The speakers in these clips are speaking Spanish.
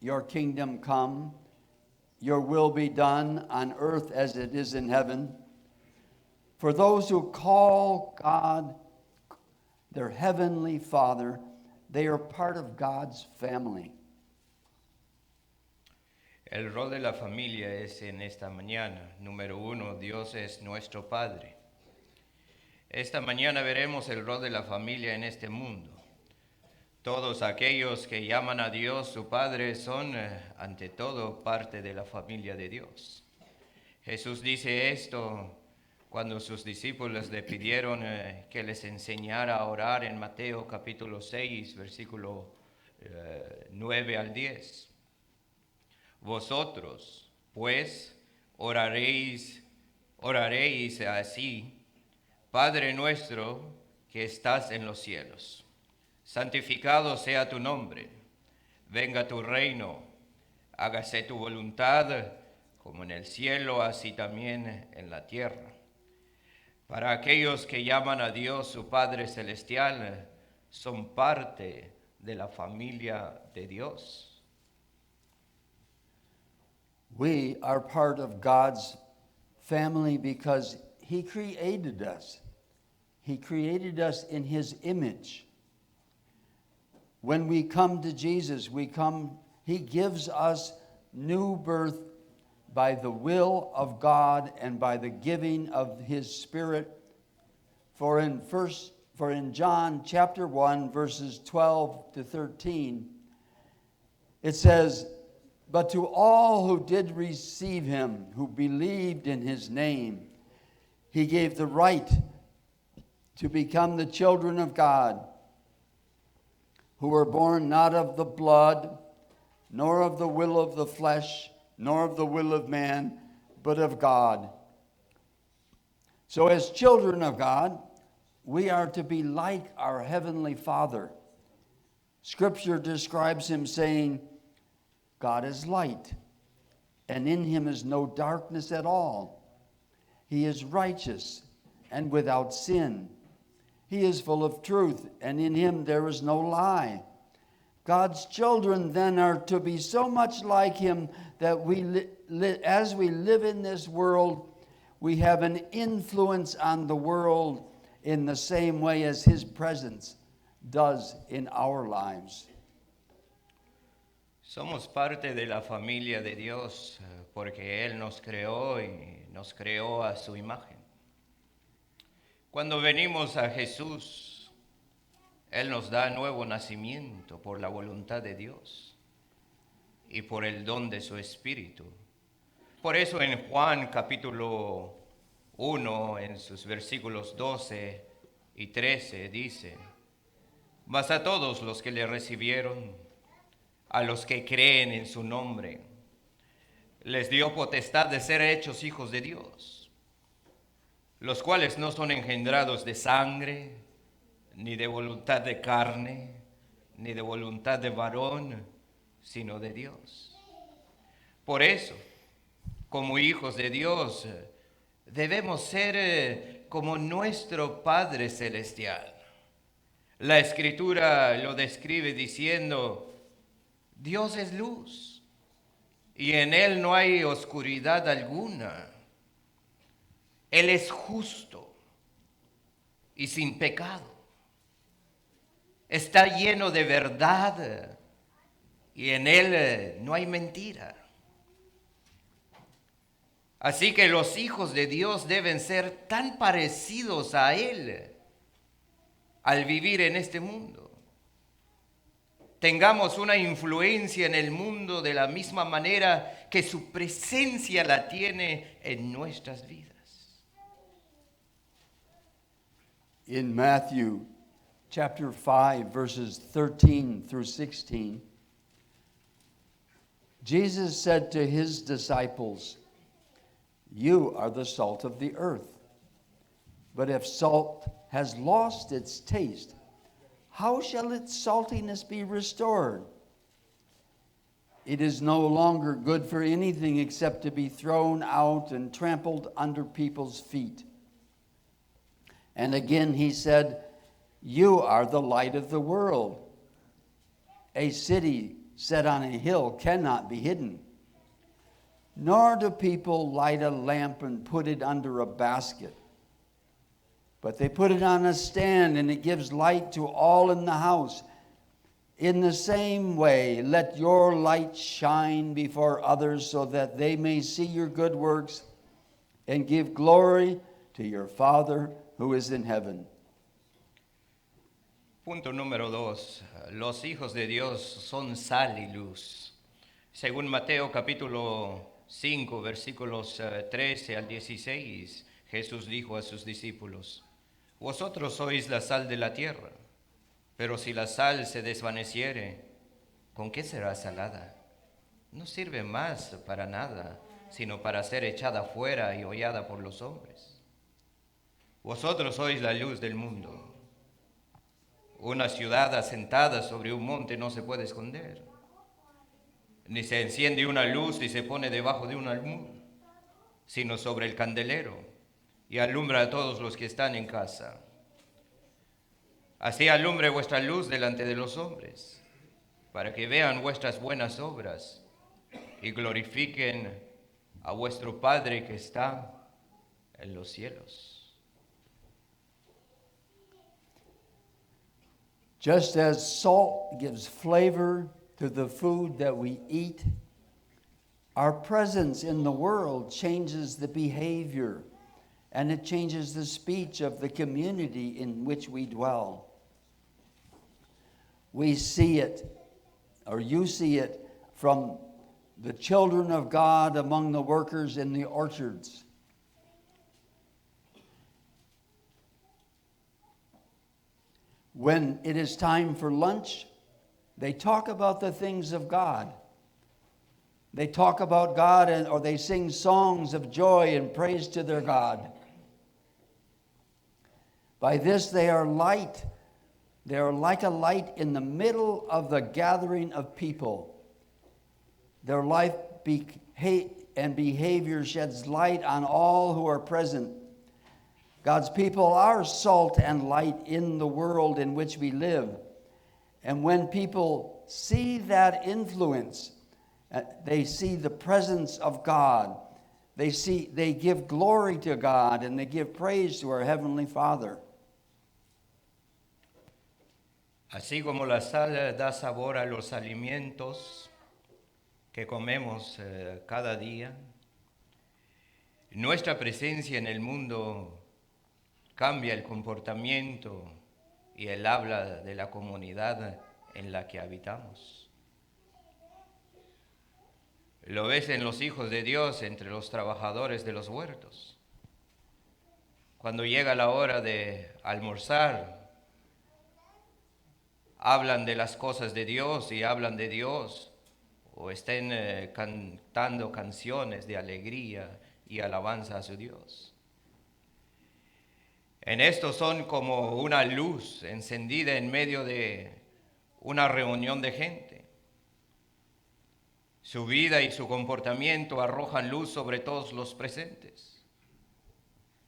your kingdom come, your will be done on earth as it is in heaven. For those who call God their heavenly Father, they are part of God's family. El rol de la familia es en esta mañana. Número 1, Dios es nuestro Padre. Esta mañana veremos el rol de la familia en este mundo. Todos aquellos que llaman a Dios su Padre son, ante todo, parte de la familia de Dios. Jesús dice esto cuando sus discípulos le pidieron que les enseñara a orar en Mateo capítulo 6, versículo 9 al 10. Vosotros, pues, oraréis así: Padre nuestro que estás en los cielos, santificado sea tu nombre, venga tu reino, hágase tu voluntad, como en el cielo, así también en la tierra. Para aquellos que llaman a Dios su Padre Celestial, son parte de la familia de Dios. We are part of God's family because He created us. He created us in His image. When we come to Jesus, He gives us new birth by the will of God and by the giving of His Spirit. For in John chapter 1, verses 12 to 13, it says, "But to all who did receive Him, who believed in His name, He gave the right to become the children of God, who were born not of the blood, nor of the will of the flesh, nor of the will of man, but of God." So as children of God, we are to be like our Heavenly Father. Scripture describes Him saying, God is light, and in Him is no darkness at all. He is righteous and without sin. He is full of truth, and in Him there is no lie. God's children then are to be so much like Him that as we live in this world, we have an influence on the world in the same way as His presence does in our lives. Somos parte de la familia de Dios porque Él nos creó y nos creó a su imagen. Cuando venimos a Jesús, Él nos da nuevo nacimiento por la voluntad de Dios y por el don de su Espíritu. Por eso en Juan capítulo 1, en sus versículos 12 y 13 dice: Mas a todos los que le recibieron, a los que creen en su nombre, les dio potestad de ser hechos hijos de Dios, los cuales no son engendrados de sangre, ni de voluntad de carne, ni de voluntad de varón, sino de Dios. Por eso, como hijos de Dios, debemos ser como nuestro Padre Celestial. La Escritura lo describe diciendo: Dios es luz, y en Él no hay oscuridad alguna. Él es justo y sin pecado. Está lleno de verdad, y en Él no hay mentira. Así que los hijos de Dios deben ser tan parecidos a Él al vivir en este mundo. Tengamos una influencia en el mundo de la misma manera que su presencia la tiene en nuestras vidas. In Matthew chapter 5, verses 13 through 16, Jesus said to His disciples, "You are the salt of the earth. But if salt has lost its taste, how shall its saltiness be restored? It is no longer good for anything except to be thrown out and trampled under people's feet." And again He said, "You are the light of the world. A city set on a hill cannot be hidden. Nor do people light a lamp and put it under a basket, but they put it on a stand, and it gives light to all in the house. In the same way, let your light shine before others, so that they may see your good works and give glory to your Father who is in heaven. Punto número 2. Los hijos de Dios son sal y luz. Según Mateo capítulo 5, versículos 13 al 16, Jesús dijo a sus discípulos: Vosotros sois la sal de la tierra, pero si la sal se desvaneciere, ¿con qué será salada? No sirve más para nada, sino para ser echada fuera y hollada por los hombres. Vosotros sois la luz del mundo. Una ciudad asentada sobre un monte no se puede esconder, ni se enciende una luz y se pone debajo de un almud, sino sobre el candelero, y alumbra a todos los que están en casa. Así alumbre vuestra luz delante de los hombres, para que vean vuestras buenas obras y glorifiquen a vuestro Padre que está en los cielos. Just as salt gives flavor to the food that we eat, our presence in the world changes the behavior, and it changes the speech of the community in which we dwell. We see it, or you see it, from the children of God among the workers in the orchards. When it is time for lunch, they talk about the things of God. They talk about God, or they sing songs of joy and praise to their God. By this they are light. They are like a light in the middle of the gathering of people. Their life and behavior sheds light on all who are present. God's people are salt and light in the world in which we live. And when people see that influence, they see the presence of God. They give glory to God, and they give praise to our Heavenly Father. Así como la sal da sabor a los alimentos que comemos cada día, nuestra presencia en el mundo cambia el comportamiento y el habla de la comunidad en la que habitamos. Lo ves en los hijos de Dios entre los trabajadores de los huertos. Cuando llega la hora de almorzar, hablan de las cosas de Dios y hablan de Dios, o estén cantando canciones de alegría y alabanza a su Dios. En esto son como una luz encendida en medio de una reunión de gente. Su vida y su comportamiento arrojan luz sobre todos los presentes.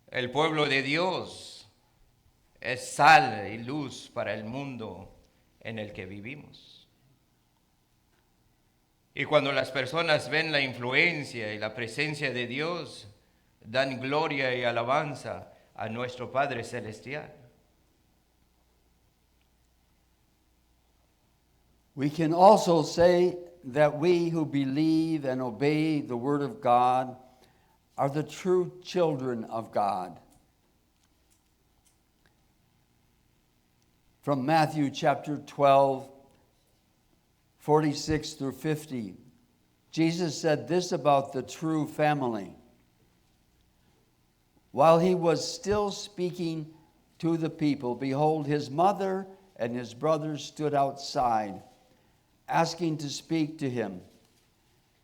El pueblo de Dios es sal y luz para el mundo en el que vivimos. Y cuando las personas ven la influencia y la presencia de Dios, dan gloria y alabanza a nuestro Padre Celestial. We can also say that we who believe and obey the Word of God are the true children of God. From Matthew chapter 12, 46 through 50, Jesus said this about the true family. While he was still speaking to the people, behold, his mother and his brothers stood outside, asking to speak to him.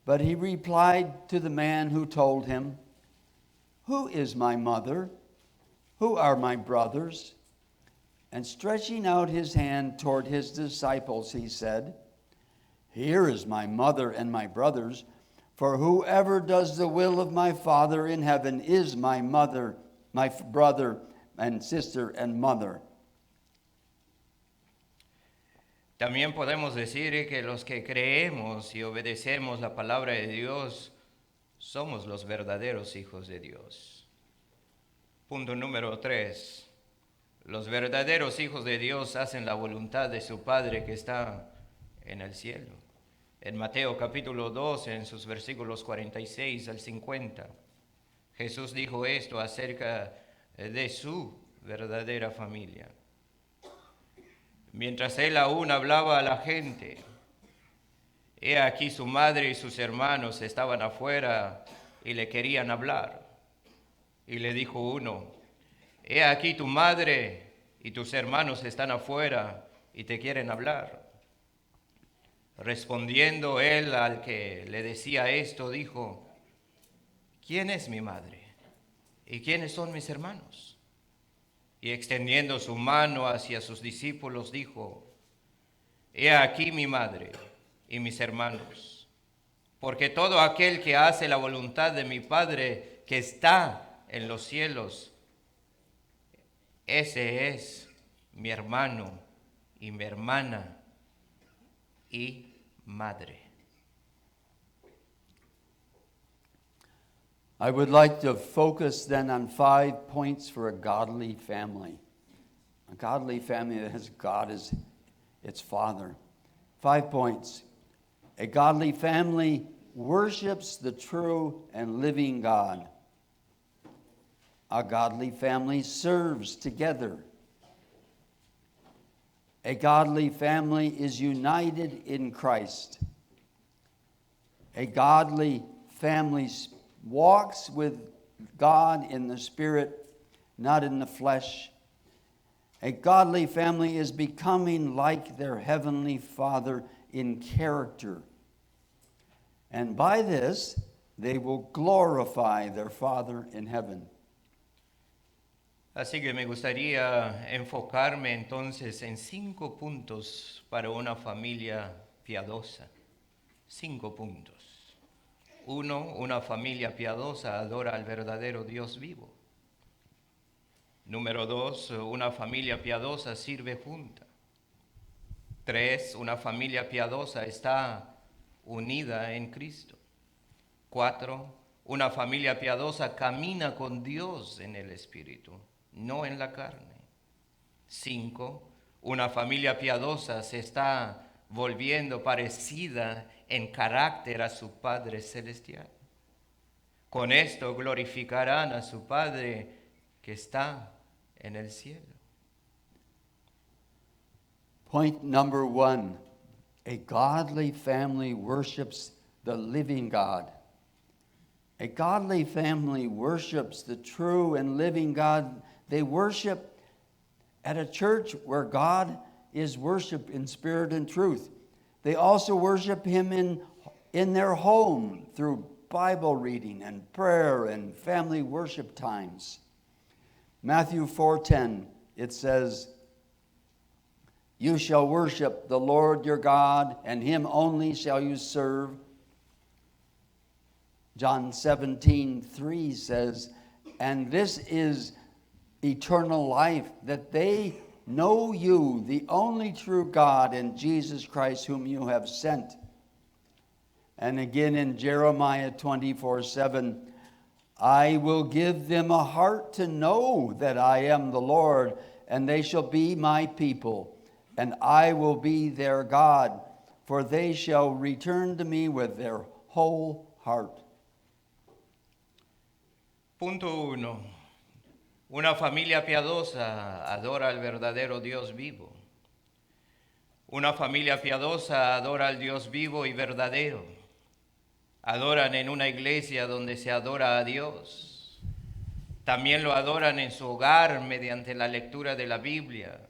But he replied to the man who told him, "Who is my mother? Who are my brothers?" And stretching out his hand toward his disciples, he said, "Here is my mother and my brothers. For whoever does the will of my Father in heaven is my mother, my brother and sister and mother." También podemos decir que los que creemos y obedecemos la palabra de Dios somos los verdaderos hijos de Dios. Punto número 3. Los verdaderos hijos de Dios hacen la voluntad de su Padre que está en el cielo. En Mateo capítulo 12, en sus versículos 46 al 50, Jesús dijo esto acerca de su verdadera familia. Mientras él aún hablaba a la gente, he aquí su madre y sus hermanos estaban afuera y le querían hablar. Y le dijo uno: he aquí tu madre y tus hermanos están afuera y te quieren hablar. Respondiendo él al que le decía esto, dijo: ¿quién es mi madre? ¿Y quiénes son mis hermanos? Y extendiendo su mano hacia sus discípulos, dijo: he aquí mi madre y mis hermanos, porque todo aquel que hace la voluntad de mi Padre que está en los cielos, ese es mi hermano y mi hermana y madre. I would like to focus then on 5 points for a godly family. A godly family that has God as its father. 5 points. A godly family worships the true and living God. A godly family serves together. A godly family is united in Christ. A godly family walks with God in the Spirit, not in the flesh. A godly family is becoming like their Heavenly Father in character. And by this, they will glorify their Father in heaven. Así que me gustaría enfocarme entonces en 5 puntos para una familia piadosa. 5 puntos. 1, una familia piadosa adora al verdadero Dios vivo. Número 2, una familia piadosa sirve junta. 3, una familia piadosa está unida en Cristo. 4, una familia piadosa camina con Dios en el Espíritu, no en la carne. 5, una familia piadosa se está volviendo parecida en carácter a su Padre Celestial. Con esto glorificarán a su Padre que está en el cielo. Point number 1, a godly family worships the living God. A godly family worships the true and living God. They worship at a church where God is worshiped in spirit and truth. They also worship Him in their home through Bible reading and prayer and family worship times. Matthew 4:10, it says, you shall worship the Lord your God, and Him only shall you serve. John 17:3 says, and this is eternal life, that they know you, the only true God, and Jesus Christ whom you have sent. And again in Jeremiah 24:7, I will give them a heart to know that I am the Lord, and they shall be my people, and I will be their God, for they shall return to me with their whole heart. Punto 1. Una familia piadosa adora al verdadero Dios vivo. Una familia piadosa adora al Dios vivo y verdadero. Adoran en una iglesia donde se adora a Dios. También lo adoran en su hogar mediante la lectura de la Biblia,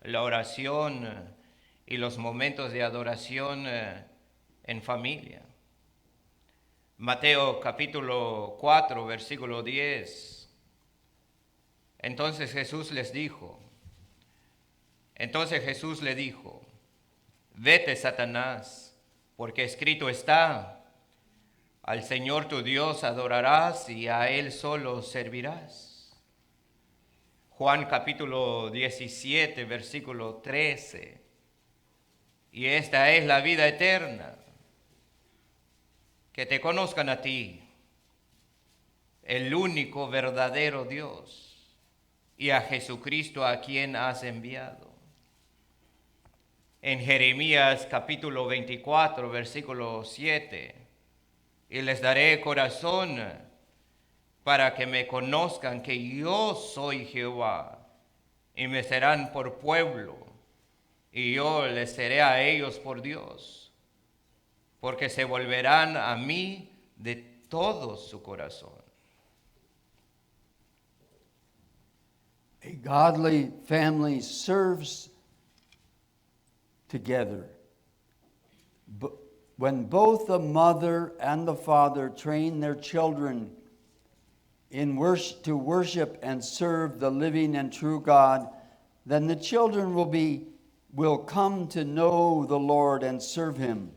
la oración y los momentos de adoración en familia. Mateo capítulo 4, versículo 10. Entonces Jesús le dijo, vete, Satanás, porque escrito está, al Señor tu Dios adorarás y a Él solo servirás. Juan capítulo 17, versículo 13. Y esta es la vida eterna, que te conozcan a ti, el único verdadero Dios, y a Jesucristo a quien has enviado. En Jeremías capítulo 24, versículo 7, y les daré corazón para que me conozcan que yo soy Jehová, y me serán por pueblo, y yo les seré a ellos por Dios, porque se volverán a mí de todo su corazón. A godly family serves together. When both the mother and the father train their children in to worship and serve the living and true God, then the children will come to know the Lord and serve him.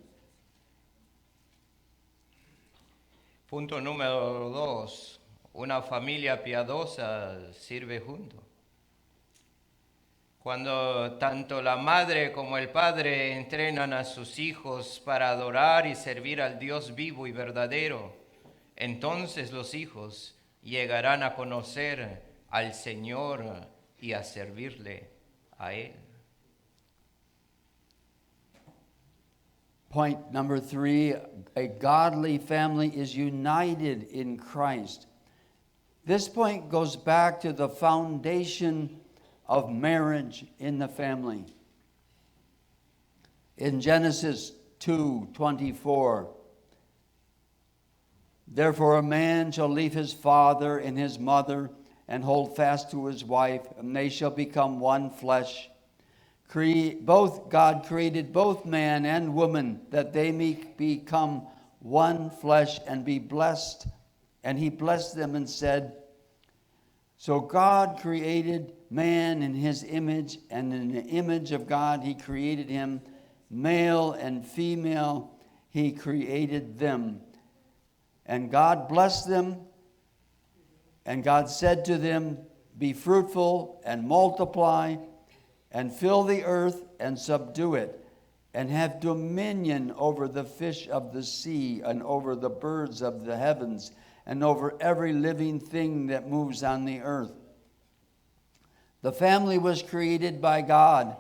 Punto número 2. Una familia piadosa sirve junto. Cuando tanto la madre como el padre entrenan a sus hijos para adorar y servir al Dios vivo y verdadero, entonces los hijos llegarán a conocer al Señor y a servirle a Él. Point number 3, a godly family is united in Christ. This point goes back to the foundation of marriage in the family. In Genesis 2:24, therefore a man shall leave his father and his mother and hold fast to his wife, and they shall become one flesh. God created both man and woman that they may become one flesh and be blessed. And he blessed them and said, so God created man in his image, and in the image of God he created him, male and female he created them. And God blessed them, and God said to them, be fruitful and multiply, and fill the earth and subdue it, and have dominion over the fish of the sea, and over the birds of the heavens, and over every living thing that moves on the earth. The family was created by God,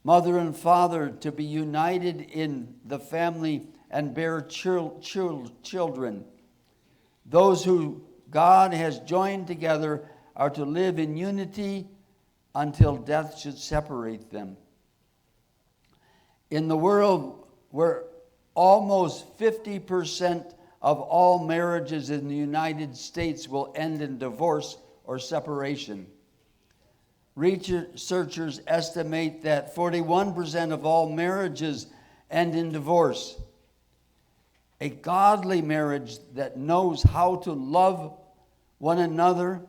mother and father, to be united in the family and bear children. Those who God has joined together are to live in unity until death should separate them. In the world where almost 50% of all marriages in the United States will end in divorce or separation, researchers estimate that 41% of all marriages end in divorce. A godly marriage that knows how to love one another,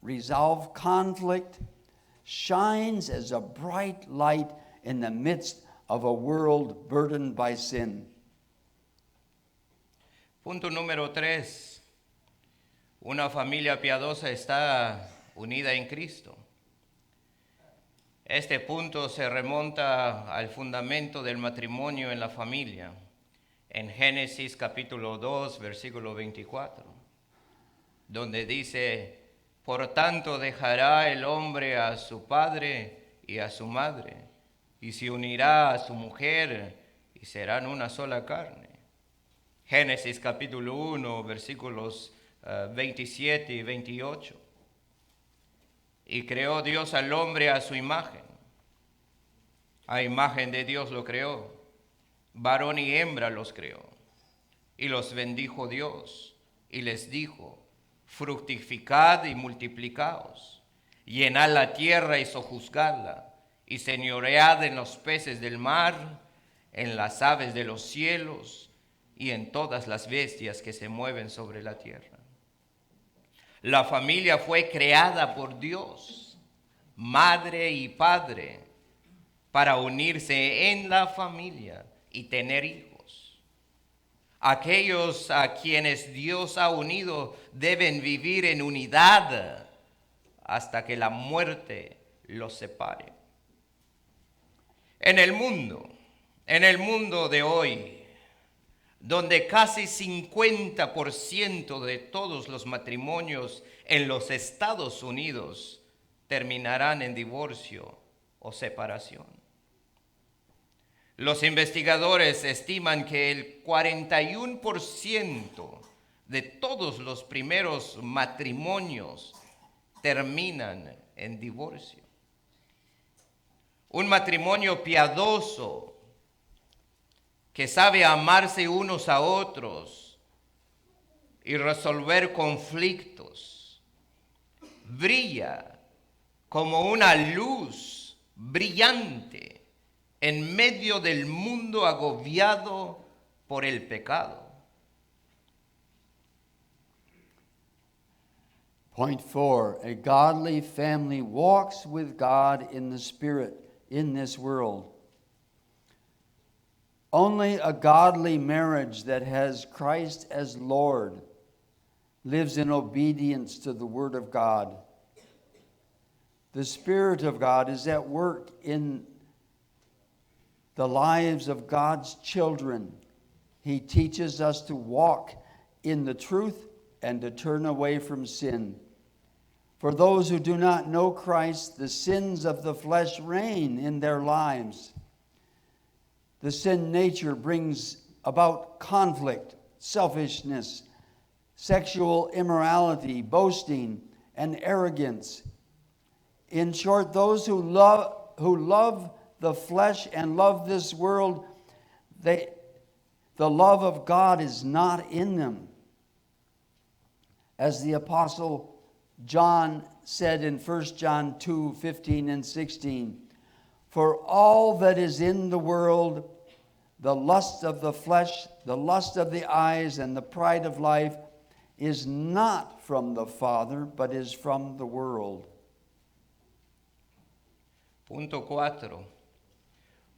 resolve conflict, shines as a bright light in the midst of a world burdened by sin. Punto número 3. Una familia piadosa está unida en Cristo. Este punto se remonta al fundamento del matrimonio en la familia, en Génesis capítulo 2, versículo 24, donde dice, por tanto dejará el hombre a su padre y a su madre, y se unirá a su mujer, y serán una sola carne. Génesis capítulo 1, versículos 27 y 28. Y creó Dios al hombre a su imagen. A imagen de Dios lo creó. Varón y hembra los creó. Y los bendijo Dios. Y les dijo, fructificad y multiplicaos. Llenad la tierra y sojuzgadla. Y señoread en los peces del mar, en las aves de los cielos, y en todas las bestias que se mueven sobre la tierra. La familia fue creada por Dios, madre y padre, para unirse en la familia y tener hijos. Aquellos a quienes Dios ha unido deben vivir en unidad hasta que la muerte los separe. En el mundo, En el mundo de hoy, donde casi 50% de todos los matrimonios en los Estados Unidos terminarán en divorcio o separación. Los investigadores estiman que el 41% de todos los primeros matrimonios terminan en divorcio. Un matrimonio piadoso que sabe amarse unos a otros y resolver conflictos, brilla como una luz brillante en medio del mundo agobiado por el pecado. Point 4, a godly family walks with God in the Spirit in this world. Only a godly marriage that has Christ as Lord lives in obedience to the Word of God. The Spirit of God is at work in the lives of God's children. He teaches us to walk in the truth and to turn away from sin. For those who do not know Christ, the sins of the flesh reign in their lives. The sin nature brings about conflict, selfishness, sexual immorality, boasting, and arrogance. In short, those who love the flesh and love this world, the love of God is not in them. As the Apostle John said in 1 John 2:15 and 16, for all that is in the world, the lust of the flesh, the lust of the eyes, and the pride of life is not from the Father, but is from the world. Punto 4.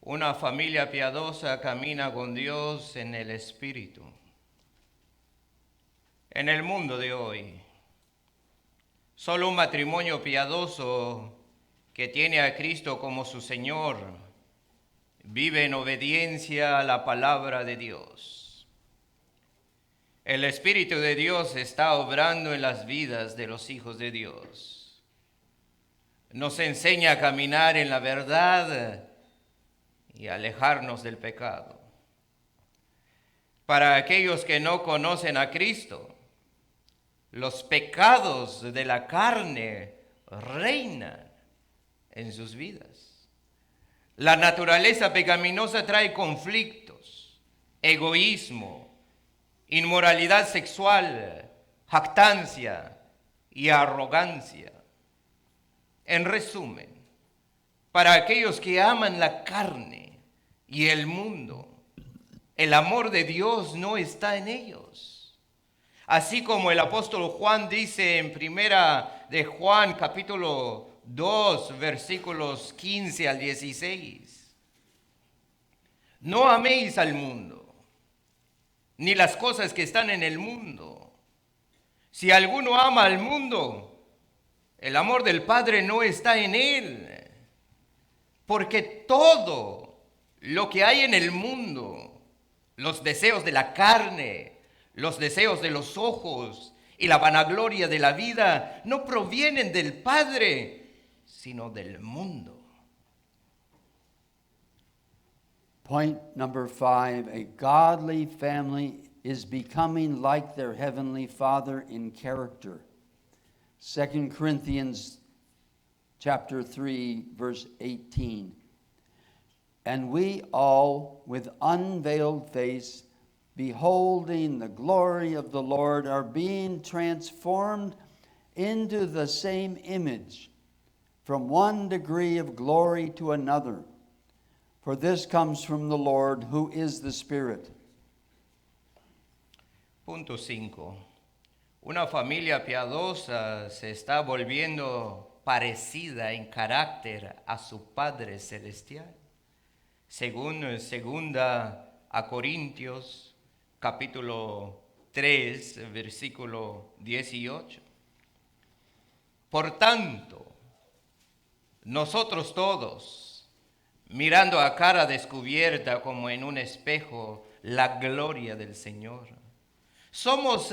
Una familia piadosa camina con Dios en el Espíritu. En el mundo de hoy, solo un matrimonio piadoso que tiene a Cristo como su Señor vive en obediencia a la palabra de Dios. El Espíritu de Dios está obrando en las vidas de los hijos de Dios. Nos enseña a caminar en la verdad y alejarnos del pecado. Para aquellos que no conocen a Cristo, los pecados de la carne reinan en sus vidas. La naturaleza pecaminosa trae conflictos, egoísmo, inmoralidad sexual, jactancia y arrogancia. En resumen, para aquellos que aman la carne y el mundo, el amor de Dios no está en ellos. Así como el apóstol Juan dice en primera de Juan capítulo 2 versículos 15 al 16. No améis al mundo, ni las cosas que están en el mundo. Si alguno ama al mundo, el amor del Padre no está en él. Porque todo lo que hay en el mundo, los deseos de la carne, los deseos de los ojos y la vanagloria de la vida, no provienen del Padre, sino del mundo. Point number 5, a godly family is becoming like their heavenly Father in character. 2 Corinthians chapter 3, verse 18. And we all, with unveiled face, beholding the glory of the Lord, are being transformed into the same image, from one degree of glory to another. For this comes from the Lord, who is the Spirit. Punto 5. Una familia piadosa se está volviendo parecida en carácter a su Padre Celestial. Según 2 Corintios capítulo 3, versículo 18. Por tanto, nosotros todos, mirando a cara descubierta como en un espejo la gloria del Señor. Somos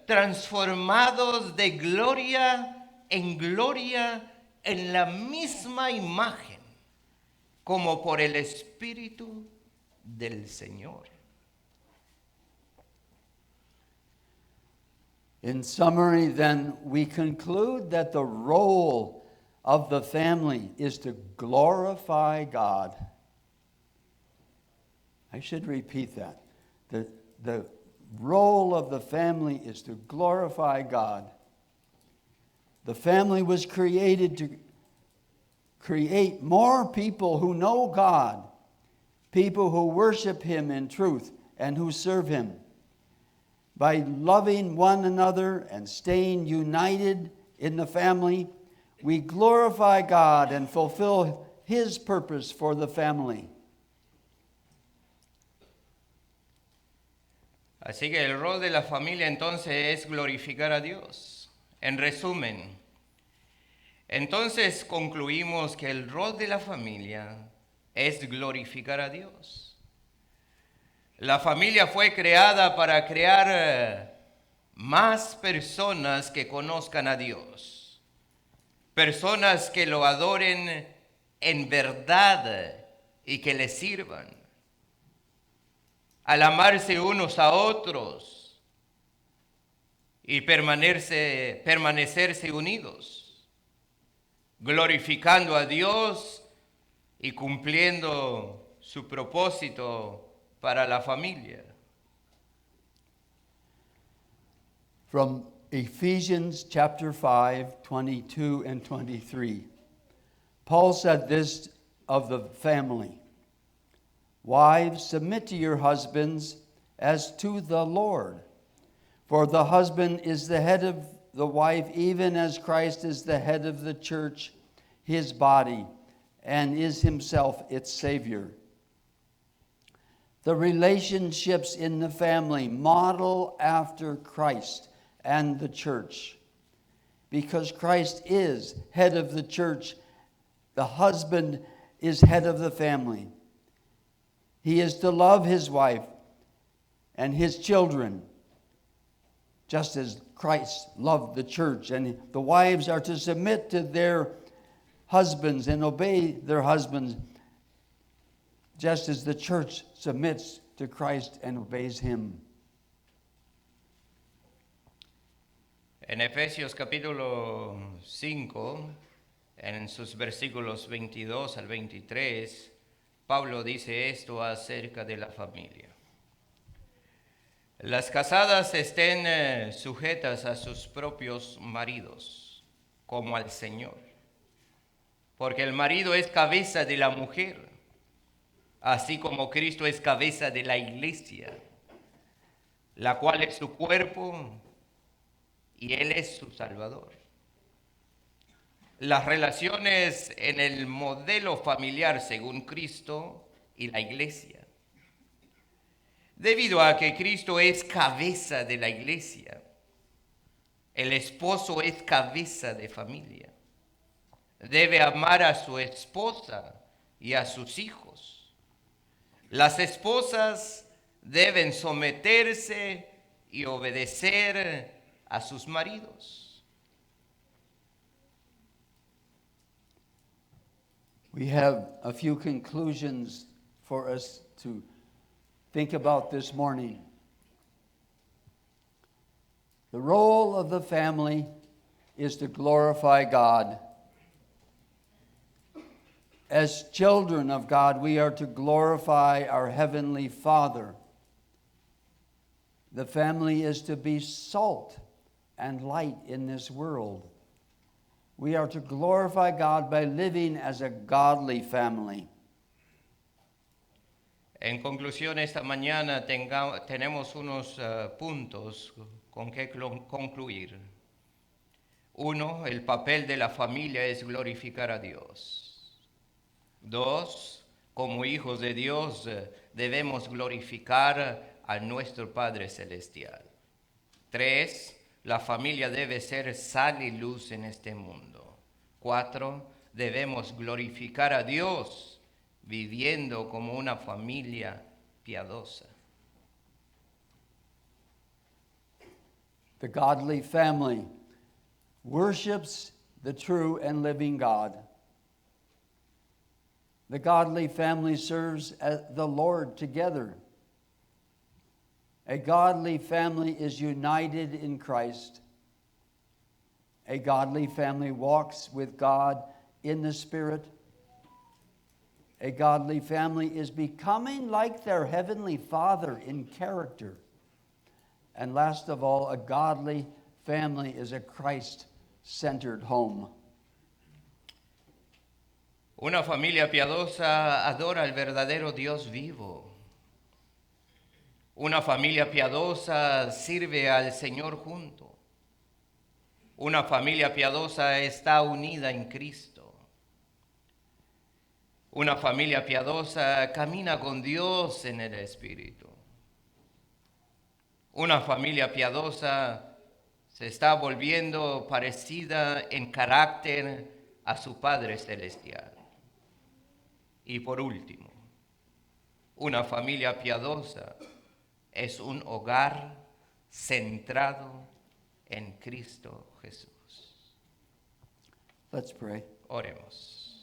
transformados de gloria en la misma imagen, como por el Espíritu del Señor. In summary, then, we conclude that the role of the family is to glorify God. I should repeat that. The role of the family is to glorify God. The family was created to create more people who know God, people who worship Him in truth and who serve Him. By loving one another and staying united in the family, we glorify God and fulfill His purpose for the family. Así que el rol de la familia entonces es glorificar a Dios. En resumen, entonces concluimos que el rol de la familia es glorificar a Dios. La familia fue creada para crear más personas que conozcan a Dios, personas que lo adoren en verdad y que le sirvan. Al amarse unos a otros y permanecerse unidos, glorificando a Dios y cumpliendo su propósito para la familia. From Ephesians chapter 5, 22 and 23, Paul said this of the family: Wives, submit to your husbands as to the Lord. For the husband is the head of the wife, even as Christ is the head of the church, his body, and is himself its Savior. The relationships in the family model after Christ and the church. Because Christ is head of the church, the husband is head of the family. He is to love his wife and his children, just as Christ loved the church. And the wives are to submit to their husbands and obey their husbands, just as the church submits to Christ and obeys him. En Efesios capítulo 5, en sus versículos 22 al 23, Pablo dice esto acerca de la familia. Las casadas estén sujetas a sus propios maridos, como al Señor, porque el marido es cabeza de la mujer, así como Cristo es cabeza de la iglesia, la cual es su cuerpo y Él es su Salvador. Las relaciones en el modelo familiar según Cristo y la iglesia. Debido a que Cristo es cabeza de la iglesia, el esposo es cabeza de familia. Debe amar a su esposa y a sus hijos. Las esposas deben someterse y obedecer a sus maridos. We have a few conclusions for us to think about this morning. The role of the family is to glorify God. As children of God, we are to glorify our Heavenly Father. The family is to be salt and light in this world. We are to glorify God by living as a godly family. En conclusión, esta mañana tenemos unos puntos con que concluir. Uno, el papel de la familia es glorificar a Dios. Dos, como hijos de Dios debemos glorificar a nuestro Padre Celestial. Tres, la familia debe ser sal y luz en este mundo. Cuatro, debemos glorificar a Dios viviendo como una familia piadosa. The godly family worships the true and living God. The godly family serves the Lord together. A godly family is united in Christ. A godly family walks with God in the Spirit. A godly family is becoming like their Heavenly Father in character. And last of all, a godly family is a Christ-centered home. Una familia piadosa adora al verdadero Dios vivo. Una familia piadosa sirve al Señor junto. Una familia piadosa está unida en Cristo. Una familia piadosa camina con Dios en el Espíritu. Una familia piadosa se está volviendo parecida en carácter a su Padre Celestial. Y por último, una familia piadosa es un hogar centrado en Cristo Jesús. Let's pray. Oremos.